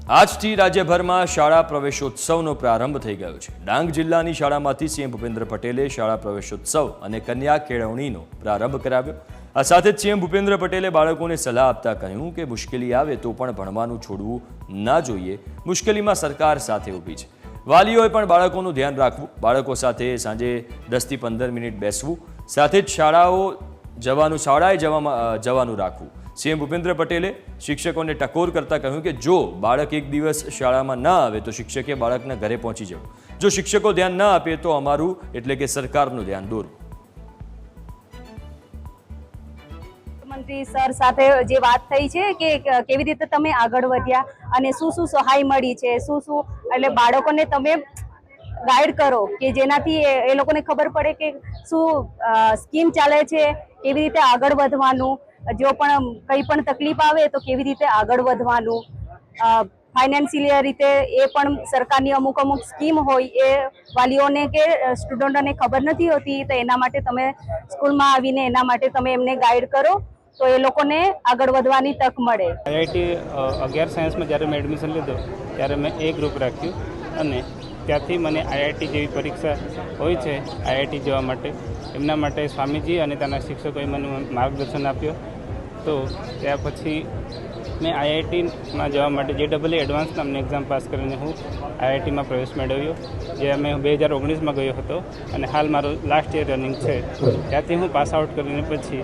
આજથી રાજ્યભરમાં શાળા પ્રવેશોત્સવનો પ્રારંભ થઈ ગયો છે। ડાંગ જિલ્લાની શાળામાંથી સીએમ ભૂપેન્દ્ર પટેલે શાળા પ્રવેશોત્સવ અને કન્યા કેળવણીનો પ્રારંભ કરાવ્યો। આ સાથે જ સીએમ ભૂપેન્દ્ર પટેલે બાળકોને સલાહ આપતા કહ્યું કે મુશ્કેલી આવે તો પણ ભણવાનું છોડવું ના જોઈએ। મુશ્કેલીમાં સરકાર સાથે ઊભી છે। વાલીઓએ પણ બાળકોનું ધ્યાન રાખવું, બાળકો સાથે સાંજે 10 થી 15 મિનિટ બેસવું, સાથે જ શાળાએ જવાનું રાખવું। સીએમ ભૂપેન્દ્ર પટેલે શિક્ષકોને ટકોર કરતા કહ્યું કે જો બાળક એક દિવસ શાળામાં ન આવે તો શિક્ષકે બાળકના ઘરે પહોંચી જવું। જો શિક્ષકો ધ્યાન ન આપે તો અમારું એટલે કે સરકારનું ધ્યાન દોરવું। મંત્રી સર સાથે જે વાત થઈ છે કે કેવી રીતે તમે આગળ વધ્યા અને શું સહાય મળી છે, શું એટલે બાળકોને તમે ગાઈડ કરો કે જેનાથી એ લોકોને ખબર પડે કે શું સ્કીમ ચાલે છે, કેવી રીતે આગળ વધવાનું, જો પણ કંઈ પણ તકલીફ આવે તો કેવી રીતે આગળ વધવાનું, ફાઇનાન્શિયલી રીતે એ પણ સરકારની અમુક સ્કીમ હોય એ વાલીઓને કે સ્ટુડન્ટોને ખબર નથી હોતી, તો એના માટે તમે સ્કૂલમાં આવીને એના માટે તમે એમને ગાઈડ કરો તો એ લોકોને આગળ વધવાની તક મળે। IIT 11 સાયન્સમાં જ્યારે મેં એડમિશન લીધું ત્યારે મેં એ ગ્રુપ રાખ્યું અને ત્યાંથી મને IIT જેવી પરીક્ષા હોય છે IIT જવા માટે એમના માટે સ્વામીજી અને તેના શિક્ષકોએ મને માર્ગદર્શન આપ્યું। તો ત્યાર પછી મેં IITમાં જવા માટે JEE એડવાન્સ નામની એક્ઝામ પાસ કરીને હું IITમાં પ્રવેશ મેળવ્યો, જે અમે 2019માં ગયો હતો અને હાલ મારું લાસ્ટ યર રનિંગ છે। ત્યાંથી હું પાસ આઉટ કરીને પછી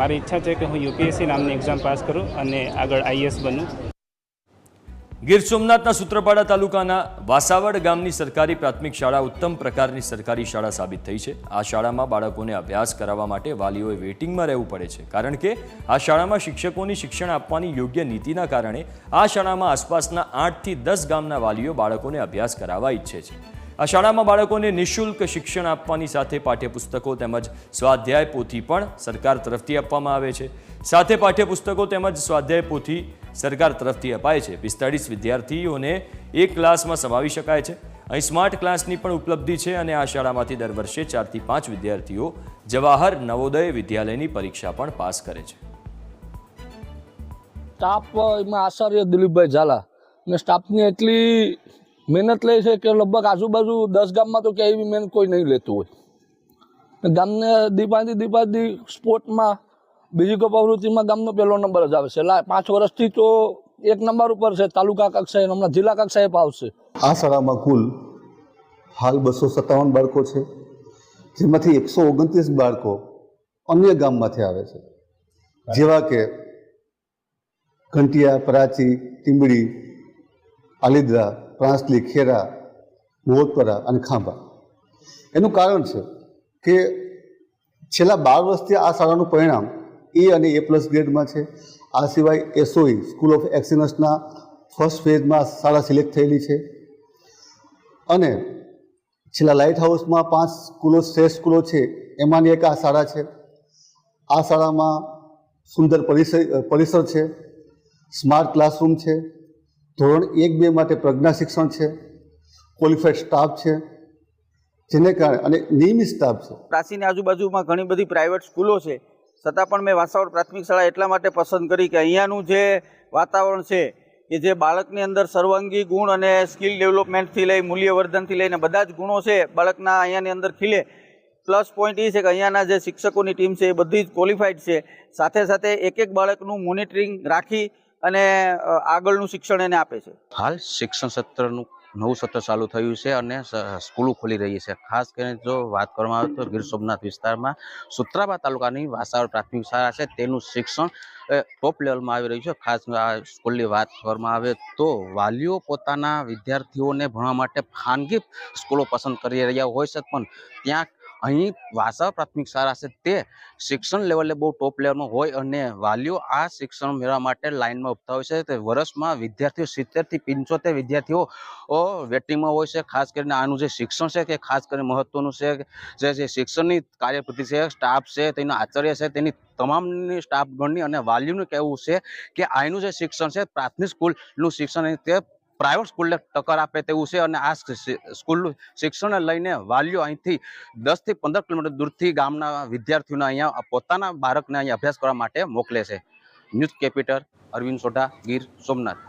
મારી ઈચ્છા છે કે હું UPSC નામની એક્ઝામ પાસ કરું અને આગળ IAS બનું। ગીર સોમનાથના સૂત્રાપાડા તાલુકાના વાસાવડ ગામની સરકારી પ્રાથમિક શાળા ઉત્તમ પ્રકારની સરકારી શાળા સાબિત થઈ છે। આ શાળામાં બાળકોને અભ્યાસ કરાવવા માટે વાલીઓએ વેઇટિંગમાં રહેવું પડે છે, કારણ કે આ શાળામાં શિક્ષકોની શિક્ષણ આપવાની યોગ્ય નીતિના કારણે આ શાળામાં આસપાસના 8 થી 10 ગામના વાલીઓ બાળકોને અભ્યાસ કરાવવા ઈચ્છે છે। આ શાળામાં બાળકોને નિઃશુલ્ક શિક્ષણ આપવાની સાથે પાઠ્યપુસ્તકો તેમજ સ્વાધ્યાય પોથી પણ સરકાર તરફથી આપવામાં આવે છે। સાથે પાઠ્યપુસ્તકો તેમજ સ્વાધ્યાય પોથી સરકાર તરફથી અપાય છે। 45 વિદ્યાર્થીઓને એક ક્લાસમાં સમાવી શકાય છે। અહીં સ્માર્ટ ક્લાસની પણ ઉપલબ્ધિ છે અને આ શાળામાંથી દર વર્ષે 4 થી 5 વિદ્યાર્થીઓ જવાહર નવોદય વિદ્યાલયની પરીક્ષા પણ પાસ કરે છે। સ્ટાફમાં આચાર્ય દિલીપભાઈ ઝાલા અને સ્ટાફની એટલી મહેનત લે છે કે લગભગ આજુબાજુ 10 ગામમાં તો ક્યાંય એવી મહેનત કોઈ નહીં લેતું હોય। ગામને દીપાદી સ્પોર્ટમાં બીજી કોઈ પ્રવૃત્તિમાં ગામનો પહેલો નંબર જ આવે છે। 5 વર્ષથી તો 1 નંબર ઉપર છે, તાલુકા કક્ષાએ હમણાં જિલ્લા કક્ષાએ આવશે। આ શાળામાં કુલ હાલ 257 બાળકો છે, જેમાંથી 129 બાળકો અન્ય ગામમાંથી આવે છે, જેવા કે ઘંટિયા, પરાચી, ટીંબડી, આલિદ્રા, પ્રાંસલી, ખેરા, મોહતપરા અને ખાંભા। એનું કારણ છે કે છેલ્લા 12 વર્ષથી આ શાળાનું પરિણામ A અને A+ ગ્રેડમાં છે। આ સિવાય SOE સ્કૂલ ઓફ એક્સલન્સના ફર્સ્ટ ફેઝમાં શાળા સિલેક્ટ થયેલી છે અને છેલ્લા લાઇટ હાઉસમાં 5 સ્કૂલો શ્રેષ્ઠ સ્કૂલો છે, એમાંની એક આ શાળા છે। આ શાળામાં સુંદર પરિસર છે, સ્માર્ટ ક્લાસરૂમ છે, ધોરણ 1-2 માટે પ્રજ્ઞા શિક્ષણ છે, ક્વોલિફાઈડ સ્ટાફ છે, જેને કારણે અને નિયમિત સ્ટાફ છે। પ્રાચીની આજુબાજુમાં ઘણી બધી પ્રાઇવેટ સ્કૂલો છે, છતાં પણ મેં વાસાવડ પ્રાથમિક શાળા એટલા માટે પસંદ કરી કે અહીંયાનું જે વાતાવરણ છે કે જે બાળકની અંદર સર્વાંગી ગુણ અને સ્કિલ ડેવલપમેન્ટથી લઈ મૂલ્યવર્ધનથી લઈને બધા જ ગુણો છે બાળકના અહીંયાની અંદર ખીલે। પ્લસ પોઈન્ટ એ છે કે અહીંયાના જે શિક્ષકોની ટીમ છે એ બધી જ ક્વોલિફાઈડ છે। સાથે સાથે એક બાળકનું મોનિટરિંગ રાખી અને આગળનું શિક્ષણ એને આપે છે। હાલ શિક્ષણ સત્રનું નવું સત્ર ચાલુ થયું છે અને સ્કૂલો ખોલી રહી છે। ખાસ કરીને જો વાત કરવામાં આવે તો ગીર સોમનાથ વિસ્તારમાં સૂત્રાપાડા તાલુકાની વાસાવડ પ્રાથમિક શાળા છે, તેનું શિક્ષણ ટોપ લેવલમાં આવી રહ્યું છે। ખાસ આ સ્કૂલની વાત કરવામાં આવે તો વાલીઓ પોતાના વિદ્યાર્થીઓને ભણવા માટે ખાનગી સ્કૂલો પસંદ કરી રહ્યા હોય છે, પણ ત્યાં અહીં વાસાવડ પ્રાથમિક શાળા છે તે શિક્ષણ લેવલે બહુ ટોપ લેવલમાં હોય અને વાલીઓ આ શિક્ષણ મેળવવા માટે લાઇનમાં ઉભતા હોય છે। તે વર્ષમાં વિદ્યાર્થીઓ 70 થી 75 વિદ્યાર્થીઓ વેટિંગમાં હોય છે। ખાસ કરીને આનું જે શિક્ષણ છે કે ખાસ કરીને મહત્વનું છે, જે શિક્ષણની કાર્યપદ્ધતિ છે, સ્ટાફ છે, તેના આચાર્ય છે, તેની તમામની સ્ટાફગણની અને વાલીઓનું કહેવું છે કે આનું જે શિક્ષણ છે પ્રાથમિક સ્કૂલનું શિક્ષણ તે પ્રાઇવેટ સ્કૂલને ટક્કર આપે તેવું છે અને આ સ્કૂલનું શિક્ષણને લઈને વાલીઓ અહીંથી 10 થી 15 કિલોમીટર દૂરથી ગામના વિદ્યાર્થીઓને અહીંયા પોતાના બાળકને અહીંયા અભ્યાસ કરવા માટે મોકલે છે। News capital, Arvind Sodha, Gir Somnath.